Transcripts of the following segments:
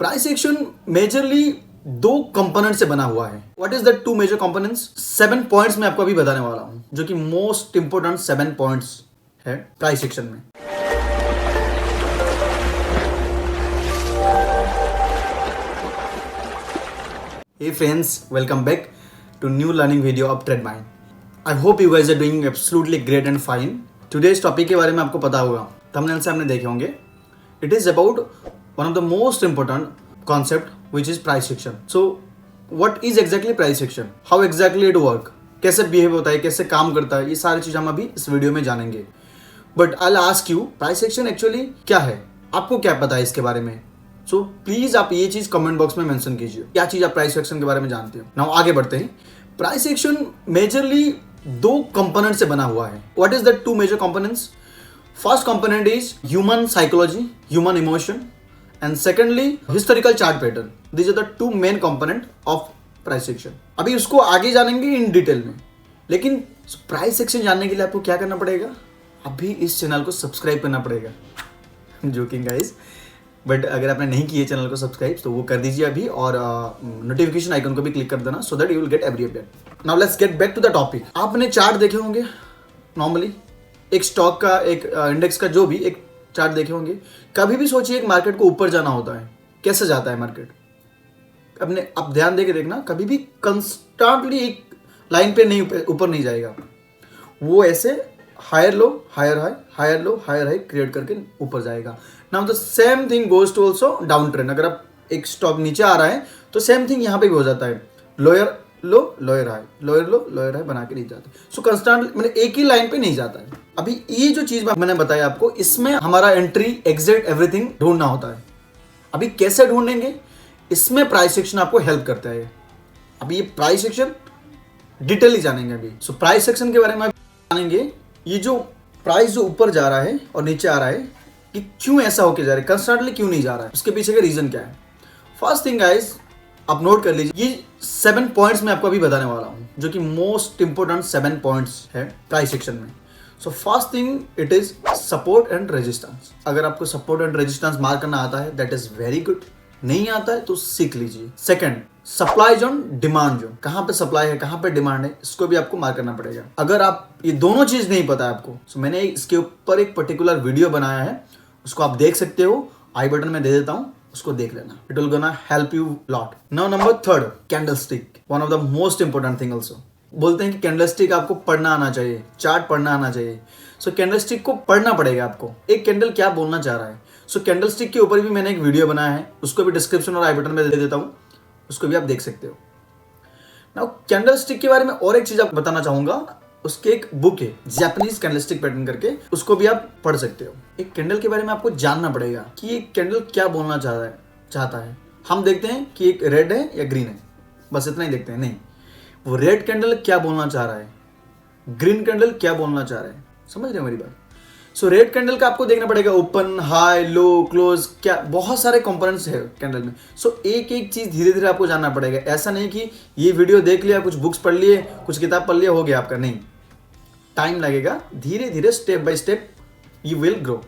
Price action majorly दो component से बना हुआ है। What is the two major components? 7 points मैं आपको अभी बताने वाला हूं, जो कि मोस्ट इंपोर्टेंट 7 पॉइंट्स है प्राइस एक्शन में। Hey friends, welcome back to new learning video of TradeMind. I hope you guys are doing absolutely great and fine. Today's topic के बारे में आपको पता होगा, thumbnail से आपने देखे होंगे. It is about one of the most important concept which is price action. So what is exactly price action? How exactly it work? कैसे behave होता है, कैसे काम करता है, ये सारी चीज़ हम अभी इस वीडियो में जानेंगे. But I'll ask you, price action actually क्या है? आपको क्या पता है इसके बारे में? सो प्लीज आप ये चीज कमेंट बॉक्स में मेंशन कीजिए, क्या चीज आप प्राइस एक्शन के बारे में जानते हो। नाउ आगे बढ़ते हैं। प्राइस एक्शन मेजरली दो कंपोनेंट से बना हुआ है। What is the two major components? First component is human psychology, human emotion, and secondly historical chart pattern. These are the two main component of price action. अभी उसको आगे जानेंगे in detail में, लेकिन प्राइस एक्शन जानने के लिए आपको क्या करना पड़ेगा? अभी इस चैनल को सब्सक्राइब करना पड़ेगा। जोकिंग गाइस, बट अगर आपने नहीं किया चैनल को सब्सक्राइब तो वो कर दीजिए अभी, और नोटिफिकेशन आइकन को भी क्लिक कर देना, so that you will get every update. Now let's get back to the topic. आपने चार्ट देखे होंगे नॉर्मली, एक स्टॉक का, एक इंडेक्स का, जो भी एक चार्ट देखे होंगे। कभी भी सोचिए एक मार्केट को ऊपर जाना होता है, कैसे जाता है मार्केट? अपने आप ध्यान दे के देखना, कभी भी कंस्टेंटली एक लाइन पे नहीं ऊपर नहीं जाएगा। वो ऐसे higher low higher high, higher low higher high create करके ऊपर जाएगा। Now the same thing goes to also down trend. अगर आप एक स्टॉक नीचे आ रहा है तो सेम थिंग यहाँ पे भी हो जाता है, लोअर लो लोअर हाई, लोअर लो लोअर हाई बना के नहीं जाता। सो कंस्टेंट मतलब एक ही लाइन पे नहीं जाता है। अभी ये जो चीज मैंने बताया आपको, इसमें हमारा एंट्री एग्जिट एवरीथिंग ढूंढना होता है। अभी कैसे ढूंढेंगे, इसमें प्राइस एक्शन आपको हेल्प करता है। अभी ये प्राइस एक्शन डिटेल ही जानेंगे अभी। सो प्राइस एक्शन के बारे में जानेंगे, ये जो प्राइस जो ऊपर जा रहा है और नीचे आ रहा है, कि क्यों ऐसा होके जा रहा है, कंस्टेंटली क्यों नहीं जा रहा है, उसके पीछे का रीजन क्या है। फर्स्ट थिंग गाइस, आप नोट कर लीजिए, ये 7 पॉइंट्स मैं आपको अभी बताने वाला हूं, जो कि मोस्ट इंपोर्टेंट 7 पॉइंट्स है प्राइस एक्शन में। So first thing it is support and resistance. अगर आपको सपोर्ट एंड रेजिस्टेंस मार्क करना आता है, दैट इज वेरी गुड। नहीं आता है तो सीख लीजिए। Second, supply zone, demand zone. कहां पे सप्लाई है, कहां पे डिमांड है, इसको भी आपको मार्क करना पड़ेगा। अगर आप ये दोनों चीज नहीं पता है आपको, तो मैंने इसके ऊपर एक पर्टिकुलर वीडियो बनाया है, उसको आप देख सकते हो, आई बटन में दे देता हूं, उसको देख लेना। It will gonna help you lot. Now number third, candlestick, one of the most important thing also. बोलते हैं कि कैंडलस्टिक आपको पढ़ना आना चाहिए, चार्ट पढ़ना आना चाहिए। सो कैंडलस्टिक को पढ़ना पड़ेगा आपको, एक कैंडल क्या बोलना चाह रहा है। सो कैंडलस्टिक के ऊपर भी मैंने एक वीडियो बनाया है, उसको भी डिस्क्रिप्शन और आई बटन में दे देता हूं, उसको भी आप देख सकते हो। नाउ कैंडलस्टिक के बारे में और एक चीज आपको बताना चाहूंगा, उसके एक बुक है जापानीज कैंडलस्टिक पैटर्न करके, उसको भी आप पढ़ सकते हो। एक कैंडल के बारे में आपको जानना पड़ेगा कि ये कैंडल क्या बोलना चाहता है। हम देखते हैं कि एक रेड है या ग्रीन है, बस इतना ही देखते हैं। नहीं, वो रेड कैंडल क्या बोलना चाह रहा है, ग्रीन कैंडल क्या बोलना चाह रहा है। समझ रहे हो मेरी बात? सो रेड कैंडल का आपको देखना पड़ेगा, ओपन, हाई, लो, क्लोज, क्या बहुत सारे कंपोनेंट्स है कैंडल में। सो एक एक चीज धीरे धीरे आपको जानना पड़ेगा। ऐसा नहीं कि ये वीडियो देख लिया, कुछ बुक्स पढ़ लिए, कुछ किताब पढ़ लिया, हो गया आपका। नहीं, टाइम लगेगा, धीरे धीरे step by step you will grow.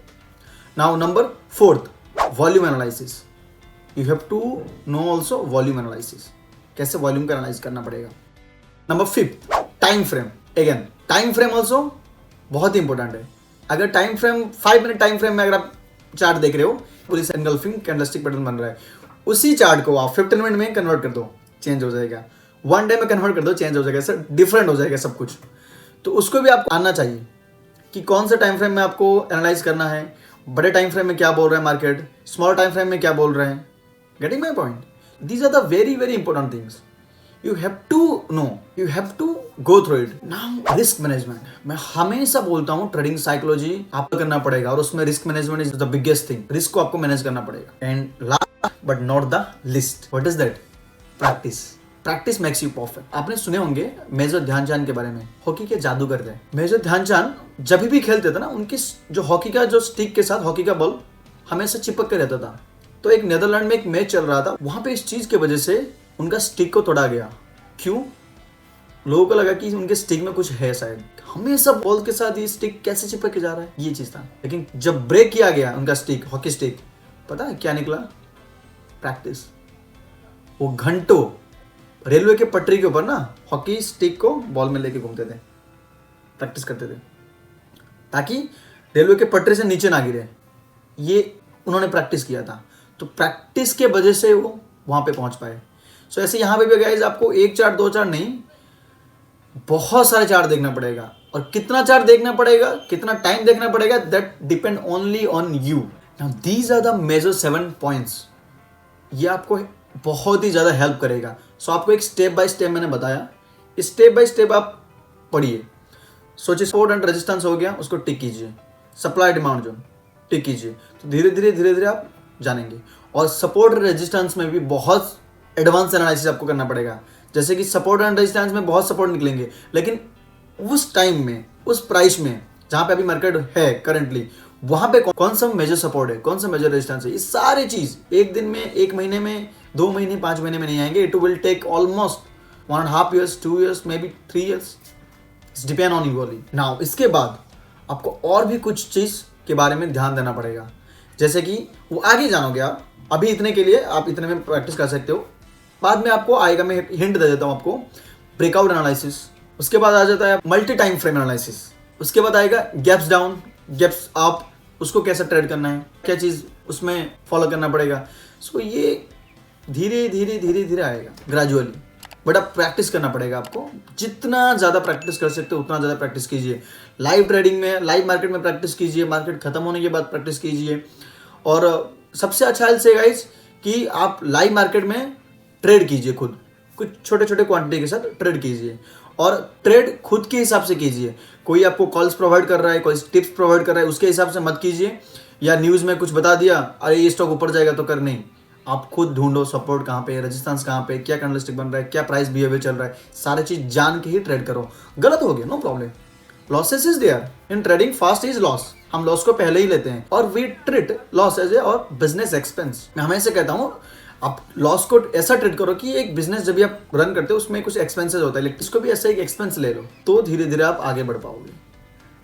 Now number fourth, volume analysis. You have to know also volume analysis, कैसे वॉल्यूम का एनालाइज करना पड़ेगा। Number fifth, time frame. Again time frame also बहुत इंपॉर्टेंट है। अगर time frame 5 minute time frame में अगर आप चार्ट देख रहे हो, पुलिस एंगल्फिंग कैंडलस्टिक पैटर्न बन रहा है, उसी चार्ट को आप 15 मिनट में कन्वर्ट कर दो, चेंज हो जाएगा। 1 डे में कन्वर्ट कर दो, चेंज हो जाएगा, सर डिफरेंट हो जाएगा सब कुछ। तो उसको भी आपको आना चाहिए कि कौन सा टाइम फ्रेम में आपको एनालाइज करना है, बड़े टाइम फ्रेम में क्या बोल रहा है मार्केट, स्मॉल टाइम फ्रेम में क्या बोल रहे हैं। Getting my point? These are the very very important things you have to know, you have to go through it. Now risk management, मैं हमेशा बोलता हूँ ट्रेडिंग साइकोलॉजी आपको करना पड़ेगा, और उसमें risk management is the biggest thing. Risk को आपको मैनेज करना पड़ेगा। And last but not the list, what is that? Practice. Practice makes you perfect. आपने सुने होंगे मेजर ध्यानचंद के बारे में, हॉकी के जादूगर थे। मेजर ध्यानचंद जब भी खेलते थे ना, उनकी जो हॉकी का जो स्टिक के साथ हॉकी का बॉल हमेशा चिपक के रहता था। तो एक नेदरलैंड में एक मैच चल रहा था, वहां पे इस चीज की वजह से उनका स्टिक को तोड़ा गया। क्यों? लोगों को लगा कि उनके स्टिक में कुछ है शायद, हमेशा बॉल के साथ ये स्टिक कैसे चिपक के जा रहा है, ये चीज था। लेकिन जब ब्रेक किया गया उनका स्टिक, हॉकी स्टिक, पता है क्या निकला? प्रैक्टिस। वो घंटों रेलवे के पटरी के ऊपर ना हॉकी स्टिक को बॉल में लेके घूमते थे, प्रैक्टिस करते थे ताकि रेलवे के पटरी से नीचे ना गिरे। ये उन्होंने प्रैक्टिस किया था, तो प्रैक्टिस के वजह से वो वहाँ पे पहुँच पाए। सो ऐसे यहाँ पे भी गाइस आपको एक चार्ट दो चार्ट नहीं, बहुत सारे चार्ट देखना पड़ेगा। और कितना चार्ट देखना पड़ेगा, कितना टाइम देखना पड़ेगा, that depend only on you. Now these are the major 7 points. ये आपको बहुत ही ज़्यादा हेल्प करेगा। सो आपको एक स्टेप बाय स्टेप मैंने बताया, स्टेप बाय स्टेप आप पढ़िए। सोचिए सपोर्ट एंड रेजिस्टेंस हो गया, उसको टिक कीजिए। सप्लाई डिमांड जोन टिक कीजिए। तो धीरे धीरे आप जानेंगे। और सपोर्ट रेजिस्टेंस में भी बहुत एडवांस एनालिसिस आपको करना पड़ेगा। जैसे कि सपोर्ट एंड रेजिस्टेंस में बहुत सपोर्ट निकलेंगे, लेकिन उस टाइम में, उस प्राइस में जहाँ पे अभी मार्केट है करंटली, वहाँ पे कौन सा मेजर सपोर्ट है, कौन सा मेजर रेजिस्टेंस है, ये सारी चीज़ एक दिन में, एक महीने में, 2 महीने, 5 महीने में नहीं आएंगे। It will take almost 1.5 years, 2 years, may be 3 years। It's depend on you only. Now इसके बाद आपको और भी कुछ चीज़ के बारे में ध्यान देना पड़ेगा। जैसे कि वो आगे जानोगे आप, अभी इतने के लिए आप इतने में प्रैक्टिस कर सकते हो, बाद में आपको आएगा। मैं हिंट दे देता हूँ आपको। ब्रेकआउट एनालिसिस, उसके बाद आ जाता है मल्टी टाइम फ्रेम एनालिसिस, उसके बाद आएगा गैप्स डाउन, गैप्स अप, उसको कैसे ट्रेड करना है, क्या चीज़ उसमें फॉलो करना पड़ेगा। सो ये धीरे धीरे आएगा, ग्रेजुअली। बट अब प्रैक्टिस करना पड़ेगा आपको। जितना ज़्यादा प्रैक्टिस कर सकते हो उतना ज़्यादा प्रैक्टिस कीजिए। लाइव ट्रेडिंग में, लाइव मार्केट में प्रैक्टिस कीजिए, मार्केट खत्म होने के बाद प्रैक्टिस कीजिए। और सबसे अच्छा हाल से गाइस कि आप लाइव मार्केट में ट्रेड कीजिए, खुद कुछ छोटे छोटे क्वांटिटी के साथ ट्रेड कीजिए। और ट्रेड खुद के हिसाब से कीजिए। कोई आपको कॉल्स प्रोवाइड कर रहा है, कोई टिप्स प्रोवाइड कर रहा है, उसके हिसाब से मत कीजिए। या न्यूज़ में कुछ बता दिया, अरे ये स्टॉक ऊपर जाएगा तो कर, नहीं। आप खुद ढूंढो सपोर्ट कहाँ पे है, रेजिस्टेंस कहाँ पे, क्या कैंडलस्टिक बन रहा है, क्या प्राइस बिहेवियर चल रहा है, सारी चीज़ जान के ही ट्रेड करो। गलत हो गया, no problem. Losses is there in trading, fast is loss. हम लॉस को पहले ही लेते हैं और we treat loss as a और बिजनेस एक्सपेंस। मैं हमेशा कहता हूँ आप लॉस को ऐसा ट्रीट करो कि एक बिजनेस जब भी आप रन करते हो उसमें कुछ एक्सपेंसेस होता है, लेकिन इसको भी ऐसा एक एक्सपेंस ले लो, तो धीरे धीरे आप आगे बढ़ पाओगे।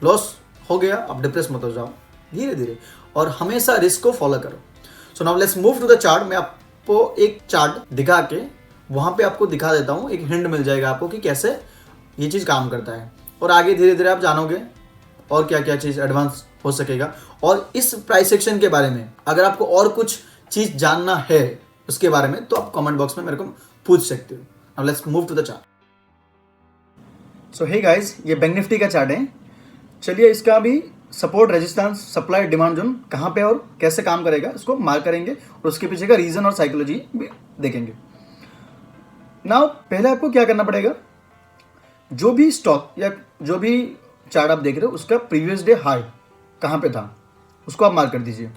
लॉस हो गया, आप डिप्रेस मत हो जाओ, धीरे धीरे, और हमेशा रिस्क को फॉलो करो। So now let's move to the chart. मैं आपको एक चार्ट दिखा के वहाँ पे आपको दिखा देता हूँ, एक हिंट मिल जाएगा आपको कि कैसे ये चीज़ काम करता है। और आगे धीरे धीरे आप जानोगे और क्या क्या चीज़ एडवांस हो सकेगा। और इस प्राइस सेक्शन के बारे में अगर आपको और कुछ चीज़ जानना है उसके बारे में, तो आप कमेंट बॉक्स में मेरे को पूछ सकते हो। Now let's move to the chart. So hey guys, ये बैंक निफ्टी का चार्ट है। चलिए इसका भी support, resistance, supply, demand zone कहाँ पे और कैसे काम करेगा इसको मार्क करेंगे, और उसके पीछे का रीजन और साइकोलॉजी भी देखेंगे। नाउ पहले आपको क्या करना पड़ेगा, जो भी स्टॉक या जो भी चार्ट आप देख रहे हो उसका प्रीवियस डे हाई कहाँ पे था उसको आप मार्क कर दीजिए।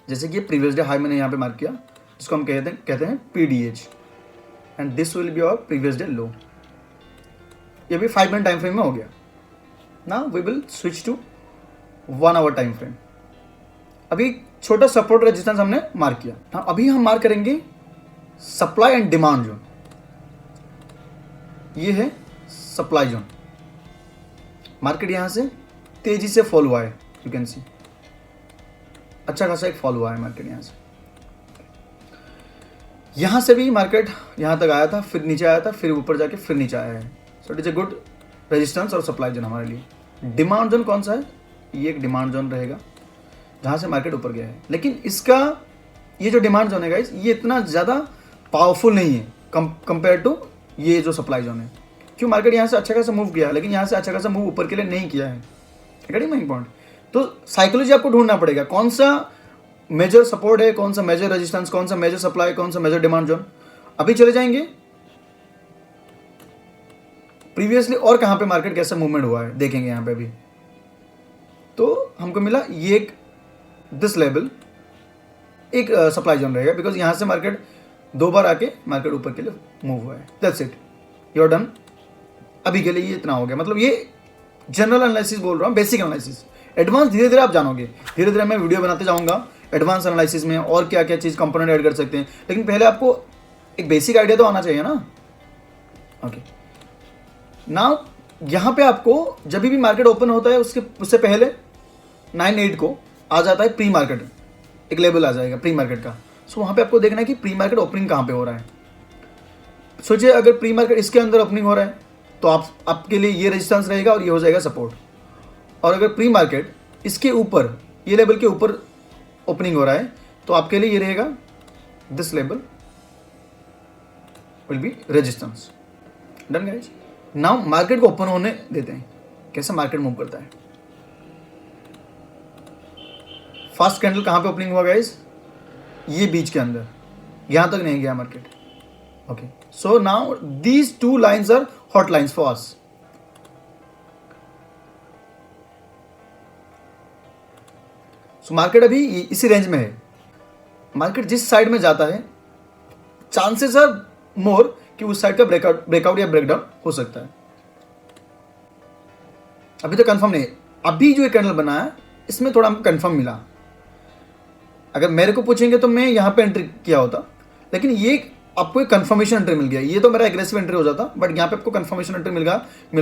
जैसे कि प्रीवियस डे हाई मैंने यहाँ पे मार्क किया, इसको हम कहते हैं PDH, and this will be our previous day low. ये भी 5 मिनट टाइम फ्रेम में हो गया। Now we will switch to 1 hour time frame. अभी छोटा सपोर्ट रेजिस्टेंस हमने मार्क किया। हाँ, अभी हम मार्क करेंगे सप्लाई एंड डिमांड जोन। ये है सप्लाई जोन। मार्केट यहां से तेजी से फॉल हुआ है, यू कैन सी अच्छा खासा एक फॉल हुआ है मार्केट यहां से। यहां से भी मार्केट यहां तक आया था, फिर नीचे आया था, फिर ऊपर जाके फिर नीचे आया है। So it is a good resistance और सप्लाई जोन हमारे लिए। डिमांड जोन कौन सा है, ये एक डिमांड जोन रहेगा जहां से मार्केट ऊपर गया है। लेकिन इसका ये जो डिमांड जोन है गाइस, ये इतना ज़्यादा पावरफुल नहीं है कंपेयर टू ये जो सप्लाई जोन है। क्यों, मार्केट यहाँ से अच्छा खासा मूव किया है, लेकिन यहाँ से अच्छा खासा मूव ऊपर के लिए नहीं किया है। Getting my point. तो साइकोलॉजी आपको ढूंढना पड़ेगा, कौन सा मेजर सपोर्ट है, कौन सा मेजर रेजिस्टेंस, कौन सा मेजर सप्लाई, कौन सा मेजर डिमांड जोन। अभी चले जाएंगे प्रीवियसली और कहाँ पे मार्केट कैसा मूवमेंट हुआ है, देखेंगे यहाँ पे भी। तो हमको मिला ये एक दिस लेवल एक सप्लाई जोन रहेगा, बिकॉज यहाँ से मार्केट 2 बार आके मार्केट ऊपर के लिए मूव हुआ है। That's it, you are done. अभी के लिए ये इतना हो गया। मतलब ये जनरल एनालिसिस बोल रहा हूँ, बेसिक एनालिसिस। एडवांस धीरे धीरे आप जानोगे, धीरे धीरे मैं वीडियो बनाते जाऊँगा एडवांस एनालिसिस में और क्या क्या चीज़ कंपोनेंट ऐड कर सकते हैं। लेकिन पहले आपको एक बेसिक आइडिया तो आना चाहिए ना। ओके, नाउ यहाँ पे आपको जब भी मार्केट ओपन होता है उससे पहले 9-8 को आ जाता है प्री मार्केट, एक लेवल आ जाएगा प्री मार्केट का। सो वहाँ पे आपको देखना है कि प्री मार्केट ओपनिंग कहाँ पे हो रहा है। सोचिए अगर प्री मार्केट इसके अंदर ओपनिंग हो रहा है तो आपके लिए ये रेजिस्टेंस रहेगा और ये हो जाएगा सपोर्ट। और अगर प्री मार्केट इसके ऊपर, ये लेवल के ऊपर ओपनिंग हो रहा है तो आपके लिए ये रहेगा, this level will be resistance. Done guys. Now market को ओपन होने देते हैं, कैसे मार्केट मूव करता है। फर्स्ट कैंडल कहाँ पे ओपनिंग हुआ गाइस? ये बीच के अंदर, यहां तक नहीं गया market. Okay, so now these two lines are hot lines for us. So market अभी इसी रेंज में है। मार्केट जिस साइड में जाता है चांसेस आर मोर कि उस साइड का ब्रेकआउट या ब्रेकडाउन हो सकता है। अभी तो कंफर्म नहीं, अभी जो एक कैंडल बना है इसमें थोड़ा हमको कंफर्म मिला। अगर मेरे को पूछेंगे तो मैं यहाँ पे एंट्री किया होता, लेकिन ये आपको एक कंफर्मेशन एंट्री मिल गया। ये तो मेरा एग्रेसिव एंट्री हो जाता, बट यहाँ पे आपको कंफर्मेशन एंट्री मिल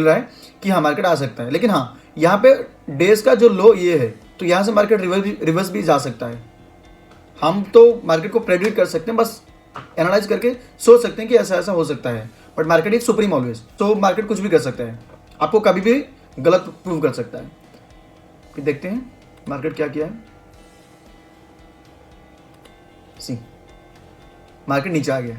रहा है कि हाँ मार्केट आ सकता है। लेकिन हाँ, यहाँ पे डेज का जो लो ये है तो यहाँ से मार्केट रिवर्स भी जा सकता है। हम तो मार्केट को प्रेडिक्ट कर सकते हैं, बस एनालाइज करके सोच सकते हैं कि ऐसा ऐसा हो सकता है, but market is supreme always. तो मार्केट कुछ भी कर सकता है, आपको कभी भी गलत प्रूव कर सकता है। फिर देखते हैं मार्केट क्या किया है। सी मार्केट नीचे आ गया।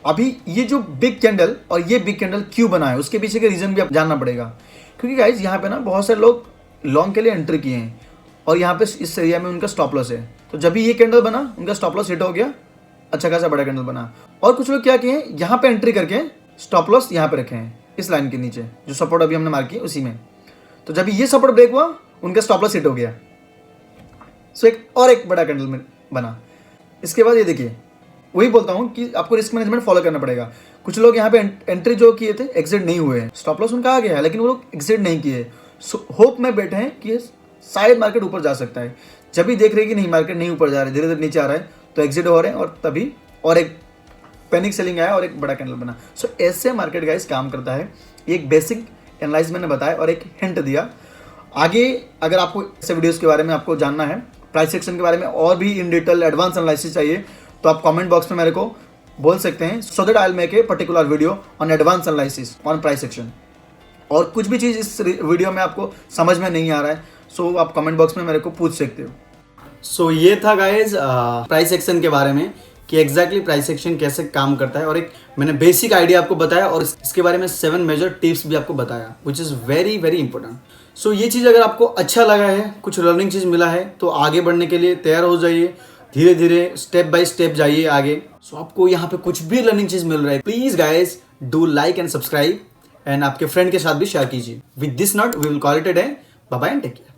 अभी ये जो बिग कैंडल और ये बिग कैंडल क्यों बना है उसके पीछे के रीजन भी आप जानना पड़ेगा, क्योंकि गाइज यहाँ पे ना बहुत सारे लोग लॉन्ग के लिए एंट्री किए हैं और यहाँ पे इस एरिया में उनका स्टॉप लॉस है। तो जब भी ये कैंडल बना उनका स्टॉप लॉस हिट हो गया, अच्छा खासा बड़ा कैंडल बना। और कुछ लोग क्या किए हैं, यहाँ पे एंट्री करके स्टॉप लॉस यहाँ पे रखे हैं इस लाइन के नीचे, जो सपोर्ट अभी हमने मार्क किया उसी में। तो जब ये सपोर्ट ब्रेक हुआ उनका स्टॉप लॉस हिट हो गया। सो एक बड़ा कैंडल में बना। इसके बाद ये देखिए, वही बोलता हूँ कि आपको रिस्क मैनेजमेंट फॉलो करना पड़ेगा। कुछ लोग यहाँ पे एंट्री जो किए थे एग्जिट नहीं हुए हैं, स्टॉप लॉस उनका आ गया है, लेकिन वो लोग एग्जिट नहीं किए। होप में बैठे हैं कि शायद मार्केट ऊपर जा सकता है। जब भी देख रहे हैं कि नहीं मार्केट नहीं ऊपर जा रहा है, धीरे धीरे नीचे आ रहा है, तो एग्जिट हो रहे हैं और तभी और एक पैनिक सेलिंग आया और एक बड़ा कैंडल बना। सो ऐसे मार्केट गाइस काम करता है। एक बेसिक एनालाइज मैंने बताया और एक हिंट दिया। आगे अगर आपको ऐसे वीडियोस के बारे में आपको जानना है, प्राइस एक्शन के बारे में और भी इन डिटेल एडवांस एनालिसिस चाहिए, तो आप कमेंट बॉक्स में मेरे को बोल सकते हैं, so that I will make a particular video on advance analysis on price action. और कुछ भी चीज़ इस वीडियो में आपको समझ में नहीं आ रहा है, सो आप कमेंट बॉक्स में मेरे को पूछ सकते हो। सो ये था गाइज प्राइस एक्शन के बारे में कि एग्जैक्टली प्राइस एक्शन कैसे काम करता है, और एक मैंने बेसिक आइडिया आपको बताया और इसके बारे में 7 मेजर टिप्स भी आपको बताया, which is very very important. So ये चीज़ अगर आपको अच्छा लगा है, कुछ लर्निंग चीज़ मिला है, तो आगे बढ़ने के लिए तैयार हो जाइए। धीरे धीरे स्टेप बाय स्टेप जाइए आगे। सो आपको यहाँ पे कुछ भी लर्निंग चीज़ मिल रहा है, please guys do like and subscribe and आपके फ्रेंड के साथ भी शेयर कीजिए। With this note we will call it a day. Bye bye and take care.